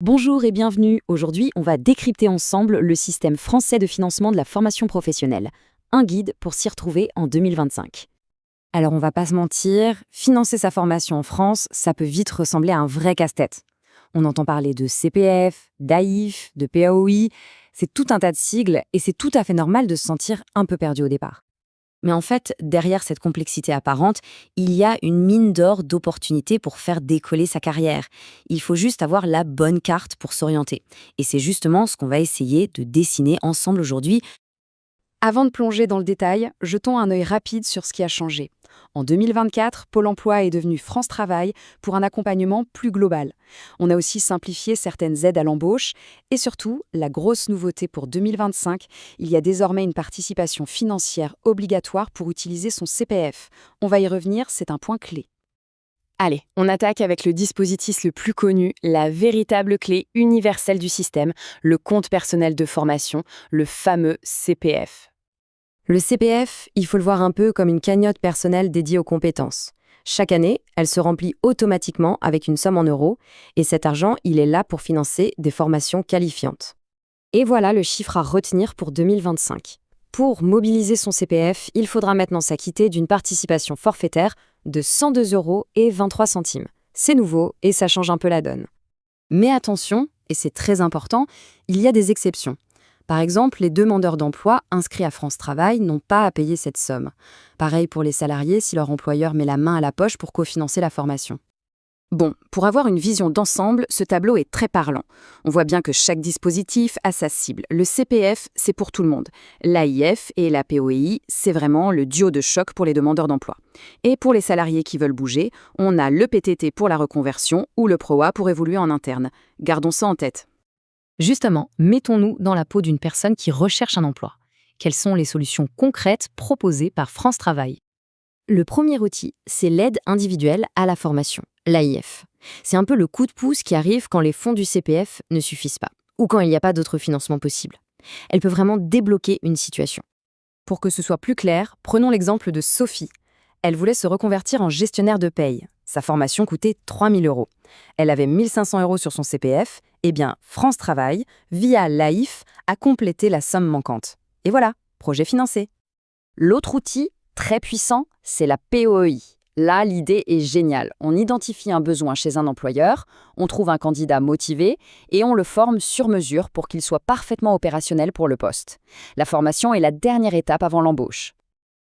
Bonjour et bienvenue. Aujourd'hui, on va décrypter ensemble le système français de financement de la formation professionnelle. Un guide pour s'y retrouver en 2025. Alors on va pas se mentir, financer sa formation en France, ça peut vite ressembler à un vrai casse-tête. On entend parler de CPF, d'AIF, de PAOI, c'est tout un tas de sigles et c'est tout à fait normal de se sentir un peu perdu au départ. Mais en fait, derrière cette complexité apparente, il y a une mine d'or d'opportunités pour faire décoller sa carrière. Il faut juste avoir la bonne carte pour s'orienter. Et c'est justement ce qu'on va essayer de dessiner ensemble aujourd'hui. Avant de plonger dans le détail, jetons un œil rapide sur ce qui a changé. En 2024, Pôle emploi est devenu France Travail pour un accompagnement plus global. On a aussi simplifié certaines aides à l'embauche et surtout, la grosse nouveauté pour 2025, il y a désormais une participation financière obligatoire pour utiliser son CPF. On va y revenir, c'est un point clé. Allez, on attaque avec le dispositif le plus connu, la véritable clé universelle du système, le compte personnel de formation, le fameux CPF. Le CPF, il faut le voir un peu comme une cagnotte personnelle dédiée aux compétences. Chaque année, elle se remplit automatiquement avec une somme en euros, et cet argent, il est là pour financer des formations qualifiantes. Et voilà le chiffre à retenir pour 2025. Pour mobiliser son CPF, il faudra maintenant s'acquitter d'une participation forfaitaire de 102 euros et 23 centimes. C'est nouveau et ça change un peu la donne. Mais attention, et c'est très important, il y a des exceptions. Par exemple, les demandeurs d'emploi inscrits à France Travail n'ont pas à payer cette somme. Pareil pour les salariés si leur employeur met la main à la poche pour cofinancer la formation. Bon, pour avoir une vision d'ensemble, ce tableau est très parlant. On voit bien que chaque dispositif a sa cible. Le CPF, c'est pour tout le monde. L'AIF et la POEI, c'est vraiment le duo de choc pour les demandeurs d'emploi. Et pour les salariés qui veulent bouger, on a le PTT pour la reconversion ou le PROA pour évoluer en interne. Gardons ça en tête. Justement, mettons-nous dans la peau d'une personne qui recherche un emploi. Quelles sont les solutions concrètes proposées par France Travail ? Le premier outil, c'est l'aide individuelle à la formation, l'AIF. C'est un peu le coup de pouce qui arrive quand les fonds du CPF ne suffisent pas, ou quand il n'y a pas d'autres financements possibles. Elle peut vraiment débloquer une situation. Pour que ce soit plus clair, prenons l'exemple de Sophie. Elle voulait se reconvertir en gestionnaire de paye. Sa formation coûtait 3 000 euros. Elle avait 1 500 euros sur son CPF. Eh bien, France Travail, via l'AIF, a complété la somme manquante. Et voilà, projet financé. L'autre outil, très puissant, c'est la POEI. Là, l'idée est géniale. On identifie un besoin chez un employeur, on trouve un candidat motivé et on le forme sur mesure pour qu'il soit parfaitement opérationnel pour le poste. La formation est la dernière étape avant l'embauche.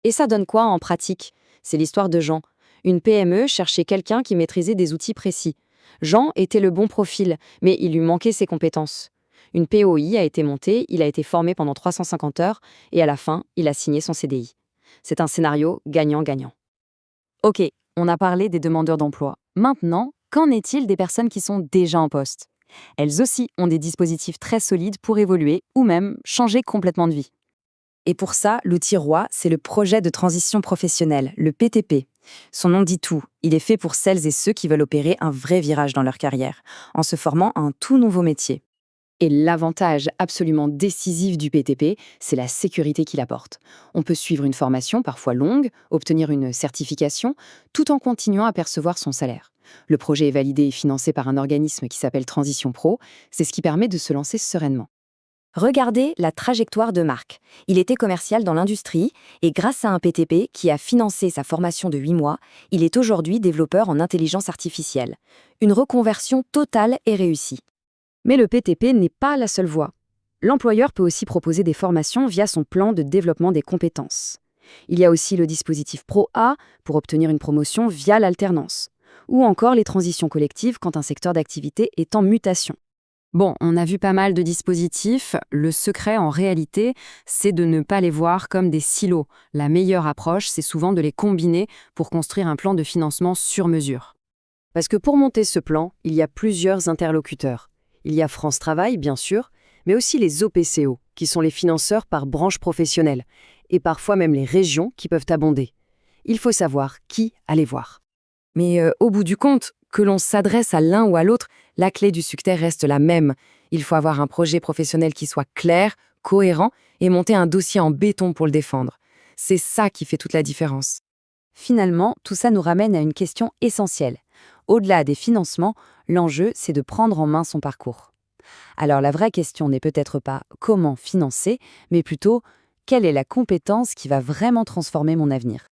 Et ça donne quoi en pratique ? C'est l'histoire de Jean. Une PME cherchait quelqu'un qui maîtrisait des outils précis. Jean était le bon profil, mais il lui manquait ses compétences. Une POI a été montée, il a été formé pendant 350 heures et à la fin, il a signé son CDI. C'est un scénario gagnant-gagnant. Ok, on a parlé des demandeurs d'emploi. Maintenant, qu'en est-il des personnes qui sont déjà en poste ? Elles aussi ont des dispositifs très solides pour évoluer ou même changer complètement de vie. Et pour ça, l'outil roi, c'est le projet de transition professionnelle, le PTP. Son nom dit tout, il est fait pour celles et ceux qui veulent opérer un vrai virage dans leur carrière, en se formant à un tout nouveau métier. Et l'avantage absolument décisif du PTP, c'est la sécurité qu'il apporte. On peut suivre une formation parfois longue, obtenir une certification, tout en continuant à percevoir son salaire. Le projet est validé et financé par un organisme qui s'appelle Transition Pro, c'est ce qui permet de se lancer sereinement. Regardez la trajectoire de Marc. Il était commercial dans l'industrie et grâce à un PTP qui a financé sa formation de 8 mois, il est aujourd'hui développeur en intelligence artificielle. Une reconversion totale et réussie. Mais le PTP n'est pas la seule voie. L'employeur peut aussi proposer des formations via son plan de développement des compétences. Il y a aussi le dispositif Pro-A pour obtenir une promotion via l'alternance, ou encore les transitions collectives quand un secteur d'activité est en mutation. Bon, on a vu pas mal de dispositifs. Le secret, en réalité, c'est de ne pas les voir comme des silos. La meilleure approche, c'est souvent de les combiner pour construire un plan de financement sur mesure. Parce que pour monter ce plan, il y a plusieurs interlocuteurs. Il y a France Travail, bien sûr, mais aussi les OPCO, qui sont les financeurs par branche professionnelle, et parfois même les régions qui peuvent abonder. Il faut savoir qui aller voir. Mais au bout du compte, que l'on s'adresse à l'un ou à l'autre, la clé du succès reste la même. Il faut avoir un projet professionnel qui soit clair, cohérent et monter un dossier en béton pour le défendre. C'est ça qui fait toute la différence. Finalement, tout ça nous ramène à une question essentielle. Au-delà des financements, l'enjeu, c'est de prendre en main son parcours. Alors la vraie question n'est peut-être pas comment financer, mais plutôt quelle est la compétence qui va vraiment transformer mon avenir.